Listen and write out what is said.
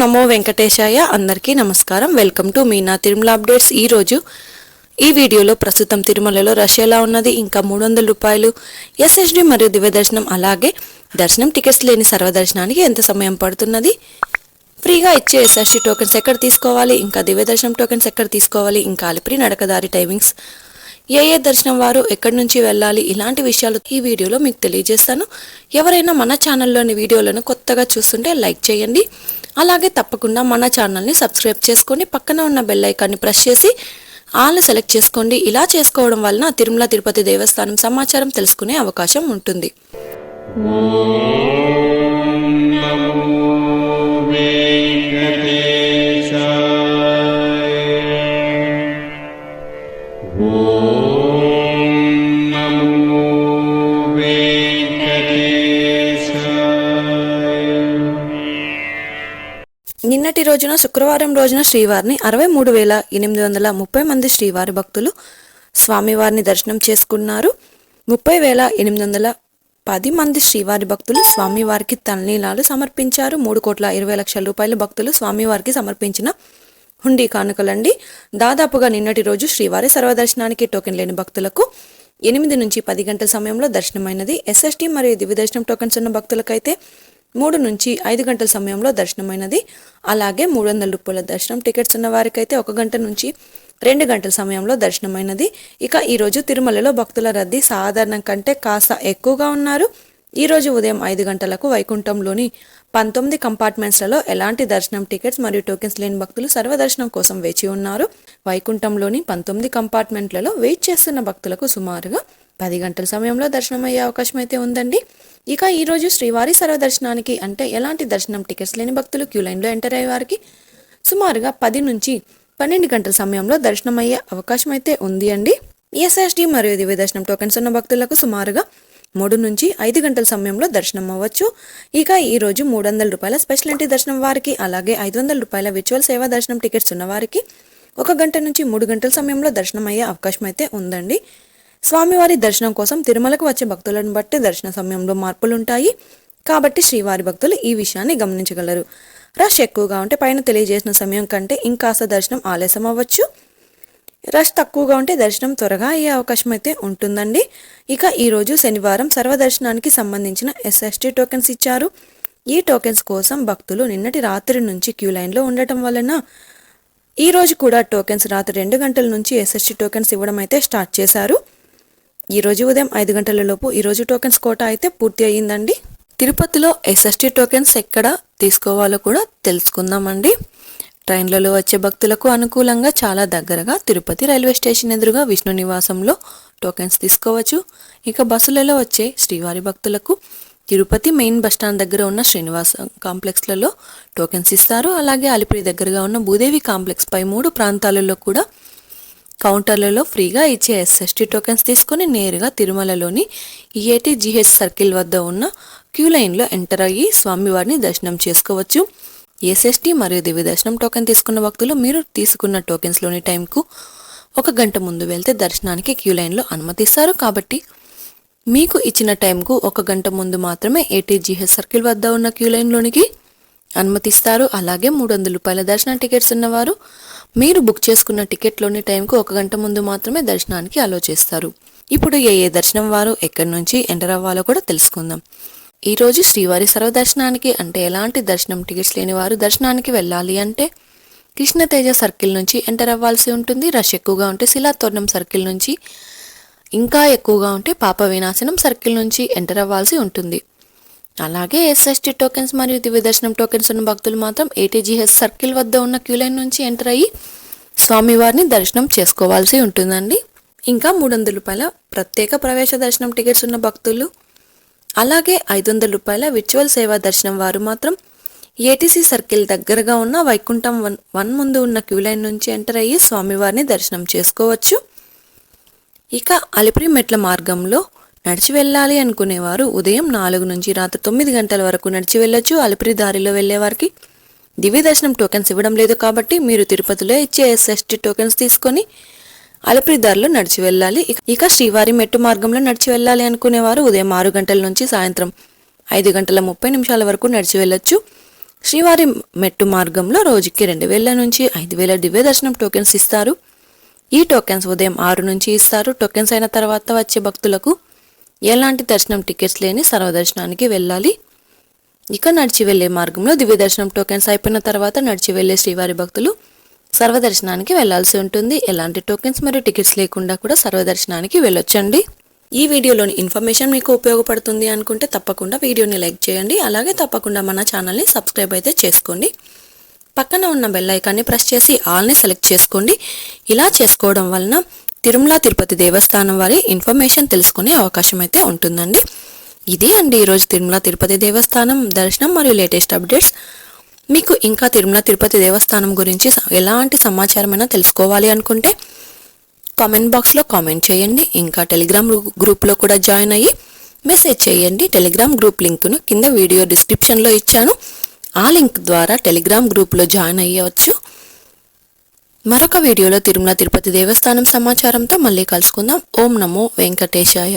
నమో వెంకటేశాయ. అందరికీ నమస్కారం. Welcome to Meena Tirumala updates. ఈరోజు ఈ వీడియోలో ప్రస్తుతం తిరుమలలో రష్ ఎలా ఉన్నది, ఇంకా 300 రూపాయలు ఎస్ఎస్డి మరియు దివ్య దర్శనం, అలాగే దర్శనం టికెట్స్ లేని సర్వదర్శనానికి ఎంత సమయం పడుతున్నది, ఫ్రీగా ఇచ్చే ఎస్ఎస్డి టోకెన్స్ ఎక్కడ తీసుకోవాలి, ఇంకా దివ్య దర్శనం టోకెన్స్ ఎక్కడ తీసుకోవాలి, ఇంకా అలిపిరి నడకదారి టైమింగ్స్, ఏ దర్శనం వారు ఎక్కడి నుంచి వెళ్ళాలి, ఇలాంటి విషయాలు ఈ వీడియోలో మీకు తెలియజేస్తాను. ఎవరైనా మన ఛానల్లోని వీడియోలను కొత్తగా చూస్తుంటే లైక్ చేయండి. అలాగే తప్పకుండా మన ఛానల్ని సబ్స్క్రైబ్ చేసుకొని పక్కన ఉన్న బెల్ ఐకాన్ని ప్రెస్ చేసి ఆల్ సెలెక్ట్ చేసుకోండి. ఇలా చేసుకోవడం వలన తిరుమల తిరుపతి దేవస్థానం సమాచారం తెలుసుకునే అవకాశం ఉంటుంది. నిన్నటి రోజున శుక్రవారం రోజున శ్రీవారిని 63,830 మంది శ్రీవారి భక్తులు స్వామివారిని దర్శనం చేసుకున్నారు. 30,810 మంది శ్రీవారి భక్తులు స్వామివారికి తలనీలాలు సమర్పించారు. 3,20,00,000 రూపాయల భక్తులు స్వామివారికి సమర్పించిన హుండీ కానుకలండి. దాదాపుగా నిన్నటి రోజు శ్రీవారి సర్వదర్శనానికి టోకెన్ లేని భక్తులకు 8 నుంచి 10 గంటల సమయంలో దర్శనమైనది. ఎస్ఎస్టీ మరియు దివ్య దర్శనం టోకెన్స్ ఉన్న భక్తులకైతే 3 నుంచి 5 గంటల సమయంలో దర్శనమైనది. అలాగే 300 రూపాయల దర్శనం టికెట్స్ ఉన్న వారికైతే 1 గంట నుంచి 2 గంటల సమయంలో దర్శనమైనది. ఇక ఈరోజు తిరుమలలో భక్తుల రద్దీ సాధారణం కంటే కాస్త ఎక్కువగా ఉన్నారు. ఈరోజు ఉదయం 5 గంటలకు వైకుంఠంలోని 19 కంపార్ట్మెంట్స్లలో ఎలాంటి దర్శనం టికెట్స్ మరియు టోకెన్స్ లేని భక్తులు సర్వదర్శనం కోసం వేచి ఉన్నారు. వైకుంఠంలోని 19 కంపార్ట్మెంట్లలో వెయిట్ చేస్తున్న భక్తులకు సుమారుగా 10 గంటల సమయంలో దర్శనం అయ్యే అవకాశం అయితే ఉందండి. ఇక ఈరోజు శ్రీవారి సర్వదర్శనానికి అంటే ఎలాంటి దర్శనం టికెట్స్ లేని భక్తులు క్యూ లైన్లో ఎంటర్ అయ్యే వారికి సుమారుగా 10 నుంచి 12 గంటల సమయంలో దర్శనం అయ్యే అవకాశం అయితే ఉంది అండి. ఎస్ఎస్డి మరియు దివ్య దర్శనం టోకెన్స్ ఉన్న భక్తులకు సుమారుగా 3 నుంచి 5 గంటల సమయంలో దర్శనం అవ్వచ్చు. ఇక ఈరోజు 300 రూపాయల స్పెషల్ ఎంట్రీ దర్శనం వారికి, అలాగే 500 రూపాయల విర్చువల్ సేవా దర్శనం టికెట్స్ ఉన్న వారికి 1 గంట నుంచి 3 గంటల సమయంలో దర్శనం అయ్యే అవకాశం అయితే ఉందండి. స్వామివారి దర్శనం కోసం తిరుమలకు వచ్చే భక్తులను బట్టి దర్శన సమయంలో మార్పులుంటాయి కాబట్టి శ్రీవారి భక్తులు ఈ విషయాన్ని గమనించగలరు. రష్ ఎక్కువగా ఉంటే పైన తెలియజేసిన సమయం కంటే ఇంకాస్త దర్శనం ఆలస్యం అవ్వచ్చు. రష్ తక్కువగా ఉంటే దర్శనం త్వరగా అయ్యే అవకాశం అయితే ఉంటుందండి. ఇక ఈరోజు శనివారం సర్వదర్శనానికి సంబంధించిన ఎస్ఎస్టీ టోకెన్స్ ఇచ్చారు. ఈ టోకెన్స్ కోసం భక్తులు నిన్నటి రాత్రి నుంచి క్యూ లైన్లో ఉండటం వలన ఈ రోజు కూడా టోకెన్స్ రాత్రి 2 గంటల నుంచి ఎస్ఎస్టీ టోకెన్స్ ఇవ్వడం అయితే స్టార్ట్ చేశారు. ఈ రోజు ఉదయం 5 గంటల లోపు ఈరోజు టోకెన్స్ కోటా అయితే పూర్తి అయ్యిందండి. తిరుపతిలో ఎస్ఎస్టీ టోకెన్స్ ఎక్కడ తీసుకోవాలో కూడా తెలుసుకుందామండి. ట్రైన్లలో వచ్చే భక్తులకు అనుకూలంగా చాలా దగ్గరగా తిరుపతి రైల్వే స్టేషన్ ఎదురుగా విష్ణు నివాసంలో టోకెన్స్ తీసుకోవచ్చు. ఇక బస్సులలో వచ్చే శ్రీవారి భక్తులకు తిరుపతి మెయిన్ బస్టాండ్ దగ్గర ఉన్న శ్రీనివాస కాంప్లెక్స్లలో టోకెన్స్ ఇస్తారు. అలాగే అలిపిరి దగ్గరగా ఉన్న భూదేవి కాంప్లెక్స్ పై 3 ప్రాంతాలలో కూడా కౌంటర్లలో ఫ్రీగా ఇచ్చే ఎస్ఎస్టీ టోకెన్స్ తీసుకొని నేరుగా తిరుమలలోని EATGH సర్కిల్ వద్ద ఉన్న క్యూ లైన్లో ఎంటర్ అయ్యి స్వామివారిని దర్శనం చేసుకోవచ్చు. ఎస్ఎస్టీ మరియు దివ్య దర్శనం టోకెన్ తీసుకున్న భక్తులు మీరు తీసుకున్న టోకెన్స్లోని టైంకు 1 గంట ముందు వెళ్తే దర్శనానికి క్యూ లైన్లో అనుమతిస్తారు. కాబట్టి మీకు ఇచ్చిన టైంకు 1 గంట ముందు మాత్రమే ATGH సర్కిల్ వద్ద ఉన్న క్యూ లైన్లోనికి అనుమతిస్తారు. అలాగే 300 రూపాయల దర్శన టికెట్స్ ఉన్నవారు మీరు బుక్ చేసుకున్న టికెట్లోని టైంకు 1 గంట ముందు మాత్రమే దర్శనానికి అలో చేస్తారు. ఇప్పుడు ఏ దర్శనం వారు ఎక్కడి నుంచి ఎంటర్ అవ్వాలో కూడా తెలుసుకుందాం. ఈరోజు శ్రీవారి సర్వదర్శనానికి అంటే ఎలాంటి దర్శనం టికెట్స్ లేని వారు దర్శనానికి వెళ్ళాలి అంటే కృష్ణతేజ సర్కిల్ నుంచి ఎంటర్ అవ్వాల్సి ఉంటుంది. రష్ ఎక్కువగా ఉంటే శిలాతోరణం సర్కిల్ నుంచి, ఇంకా ఎక్కువగా ఉంటే పాప వినాశనం సర్కిల్ నుంచి ఎంటర్ అవ్వాల్సి ఉంటుంది. అలాగే ఎస్ఎస్టీ టోకెన్స్ మరియు దివ్య దర్శనం టోకెన్స్ ఉన్న భక్తులు మాత్రం ATGH సర్కిల్ వద్ద ఉన్న క్యూ లైన్ నుంచి ఎంటర్ అయ్యి స్వామివారిని దర్శనం చేసుకోవాల్సి ఉంటుందండి. ఇంకా 300 రూపాయల ప్రత్యేక ప్రవేశ దర్శనం టికెట్స్ ఉన్న భక్తులు, అలాగే 500 రూపాయల విర్చువల్ సేవా దర్శనం వారు మాత్రం ATC సర్కిల్ దగ్గరగా ఉన్న వైకుంఠం 1 ముందు ఉన్న క్యూ లైన్ నుంచి ఎంటర్ అయ్యి స్వామివారిని దర్శనం చేసుకోవచ్చు. ఇక అలిపిరి మెట్ల మార్గంలో నడిచి వెళ్ళాలి అనుకునేవారు ఉదయం 4 నుంచి రాత్రి 9 గంటల వరకు నడిచి వెళ్ళొచ్చు. అలిపిరి దారిలో వెళ్లే వారికి దివ్య దర్శనం టోకెన్స్ ఇవ్వడం లేదు కాబట్టి మీరు తిరుపతిలో ఇచ్చే ఎస్ఎస్టీ టోకెన్స్ తీసుకొని అలిపిరి దారిలో నడిచి వెళ్ళాలి. ఇక శ్రీవారి మెట్టు మార్గంలో నడిచి వెళ్ళాలి అనుకునేవారు ఉదయం 6 గంటల నుంచి సాయంత్రం 5 గంటల 30 నిమిషాల వరకు నడిచి వెళ్ళొచ్చు. శ్రీవారి మెట్టు మార్గంలో రోజుకి 2000 నుంచి 5000 దివ్య దర్శనం టోకెన్స్ ఇస్తారు. ఈ టోకెన్స్ ఉదయం 6 నుంచి ఇస్తారు. టోకెన్స్ అయిన తర్వాత వచ్చే భక్తులకు ఎలాంటి దర్శనం టికెట్స్ లేని సర్వదర్శనానికి వెళ్ళాలి. ఇక నడిచి వెళ్లే మార్గంలో దివ్య దర్శనం టోకెన్స్ అయిపోయిన తర్వాత నడిచి వెళ్లే శ్రీవారి భక్తులు సర్వదర్శనానికి వెళ్లాల్సి ఉంటుంది. ఎలాంటి టోకెన్స్ మరియు టికెట్స్ లేకుండా కూడా సర్వదర్శనానికి వెళ్ళొచ్చండి. ఈ వీడియోలోని ఇన్ఫర్మేషన్ మీకు ఉపయోగపడుతుంది అనుకుంటే తప్పకుండా వీడియోని లైక్ చేయండి. అలాగే తప్పకుండా మన ఛానల్ని సబ్స్క్రైబ్ అయితే చేసుకోండి. పక్కన ఉన్న బెల్ ఐకాన్ని ప్రెస్ చేసి ఆల్ని సెలెక్ట్ చేసుకోండి. ఇలా చేసుకోవడం వలన తిరుమల తిరుపతి దేవస్థానం వారి ఇన్ఫర్మేషన్ తెలుసుకునే అవకాశం అయితే ఉంటుందండి. ఇదే అండి ఈరోజు తిరుమల తిరుపతి దేవస్థానం దర్శనం మరియు లేటెస్ట్ అప్డేట్స్. మీకు ఇంకా తిరుమల తిరుపతి దేవస్థానం గురించి ఎలాంటి సమాచారమైనా తెలుసుకోవాలి అనుకుంటే కామెంట్ బాక్స్లో కామెంట్ చేయండి. ఇంకా టెలిగ్రామ్ గ్రూప్లో కూడా జాయిన్ అయ్యి మెసేజ్ చేయండి. టెలిగ్రామ్ గ్రూప్ లింక్ను కింద వీడియో డిస్క్రిప్షన్లో ఇచ్చాను. ఆ లింక్ ద్వారా టెలిగ్రామ్ గ్రూప్లో జాయిన్ అయ్యవచ్చు. మరొక వీడియోలో తిరుమల తిరుపతి దేవస్థానం సమాచారంతో మళ్ళీ కలుసుకుందాం. ఓం నమో వెంకటేశాయ.